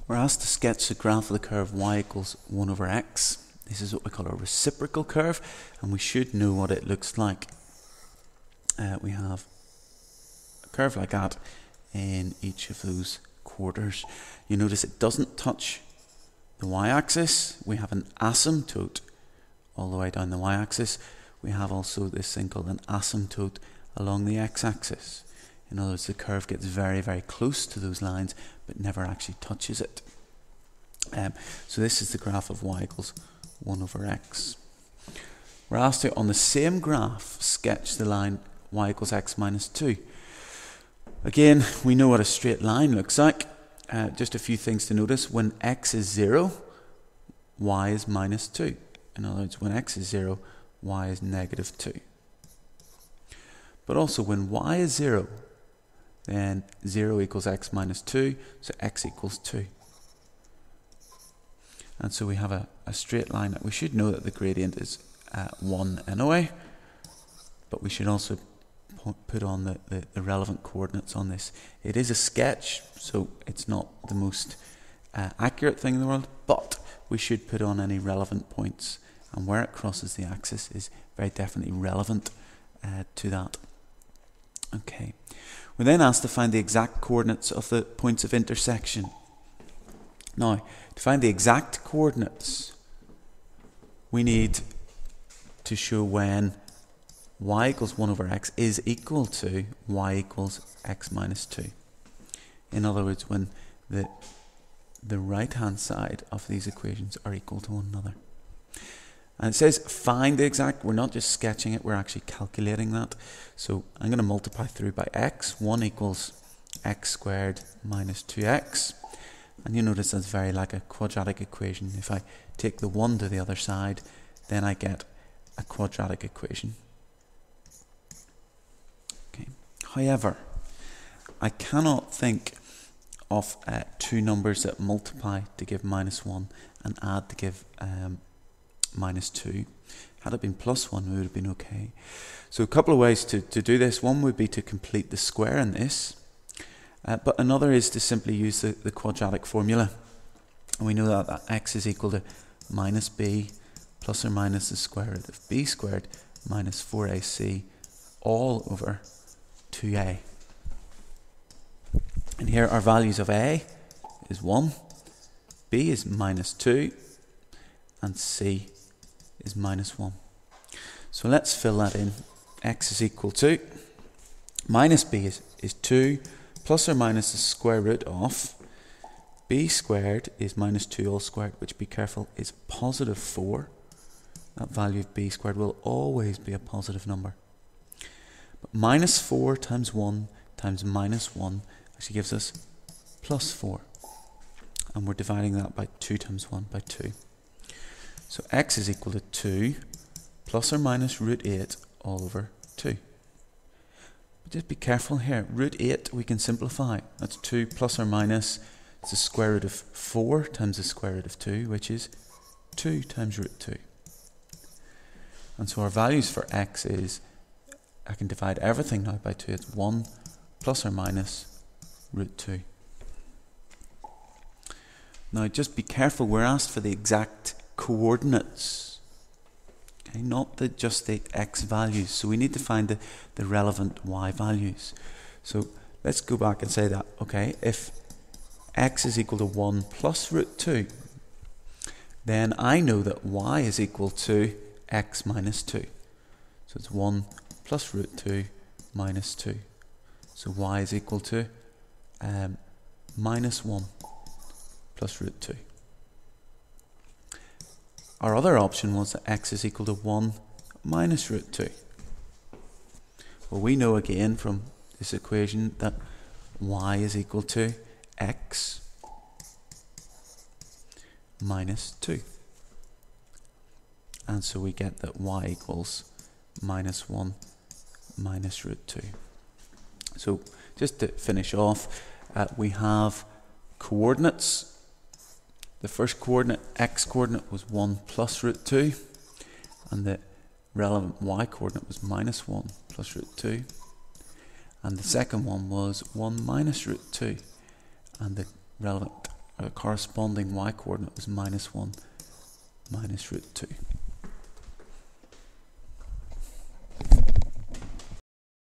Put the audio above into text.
We're asked to sketch the graph of the curve y equals 1 over x. This is what we call a reciprocal curve, and we should know what it looks like. We have a curve like that in each of those quarters. You notice it doesn't touch the y-axis. We have an asymptote all the way down the y-axis. We have also this thing called an asymptote along the x-axis. In other words, the curve gets very, very close to those lines, but never actually touches it. So this is the graph of y equals 1 over x. We're asked to, on the same graph, sketch the line y equals x minus 2. Again, we know what a straight line looks like. Just a few things to notice. When x is 0, y is minus 2. In other words, when x is 0, y is negative 2. But also when y is 0, then 0 equals x minus 2, so x equals 2. And so we have a straight line. We should know that the gradient is 1 anyway, but we should also put on the relevant coordinates on this. It is a sketch, so it's not the most accurate thing in the world, but we should put on any relevant points, and where it crosses the axis is very definitely relevant to that. Okay. We're then asked to find the exact coordinates of the points of intersection. Now, to find the exact coordinates, we need to show when y equals 1 over x is equal to y equals x minus 2. In other words, when the right-hand side of these equations are equal to one another. And it says find the exact. We're not just sketching it, we're actually calculating that. So I'm going to multiply through by x. 1 equals x squared minus 2x. And you notice that's very like a quadratic equation. If I take the 1 to the other side, then I get a quadratic equation. Okay. However, I cannot think of two numbers that multiply to give minus 1 and add to give minus 2. Had it been plus 1, we would have been okay. So a couple of ways to do this. One would be to complete the square in this, but another is to simply use the quadratic formula. And we know that x is equal to minus b plus or minus the square root of b squared minus 4ac all over 2a. And here our values of a is 1, b is minus 2, and c is minus 1. So let's fill that in. X is equal to minus b is 2 plus or minus the square root of b squared is minus 2 all squared, which, be careful, is positive 4. That value of b squared will always be a positive number. But minus 4 times 1 times minus 1 actually gives us plus 4. And we're dividing that by 2 times 1 by 2. So x is equal to 2 plus or minus root 8 all over 2. But just be careful here. Root 8 we can simplify. That's 2 plus or minus, it's the square root of 4 times the square root of 2, which is 2 times root 2. And so our values for x is, I can divide everything now by 2. It's 1 plus or minus root 2. Now just be careful, we're asked for the exact coordinates, okay, not just the x values. So we need to find the relevant y values. So let's go back and say that, okay, if x is equal to 1 plus root 2, then I know that y is equal to x minus 2. So it's 1 plus root 2 minus 2. So y is equal to minus 1 plus root 2. Our other option was that x is equal to 1 minus root 2. Well, we know again from this equation that y is equal to x minus 2. And so we get that y equals minus 1 minus root 2. So just to finish off, we have coordinates. The first coordinate, x coordinate, was 1 plus root 2, and the relevant y coordinate was minus 1 plus root 2, and the second one was 1 minus root 2, and the relevant or the corresponding y coordinate was -1 minus root 2.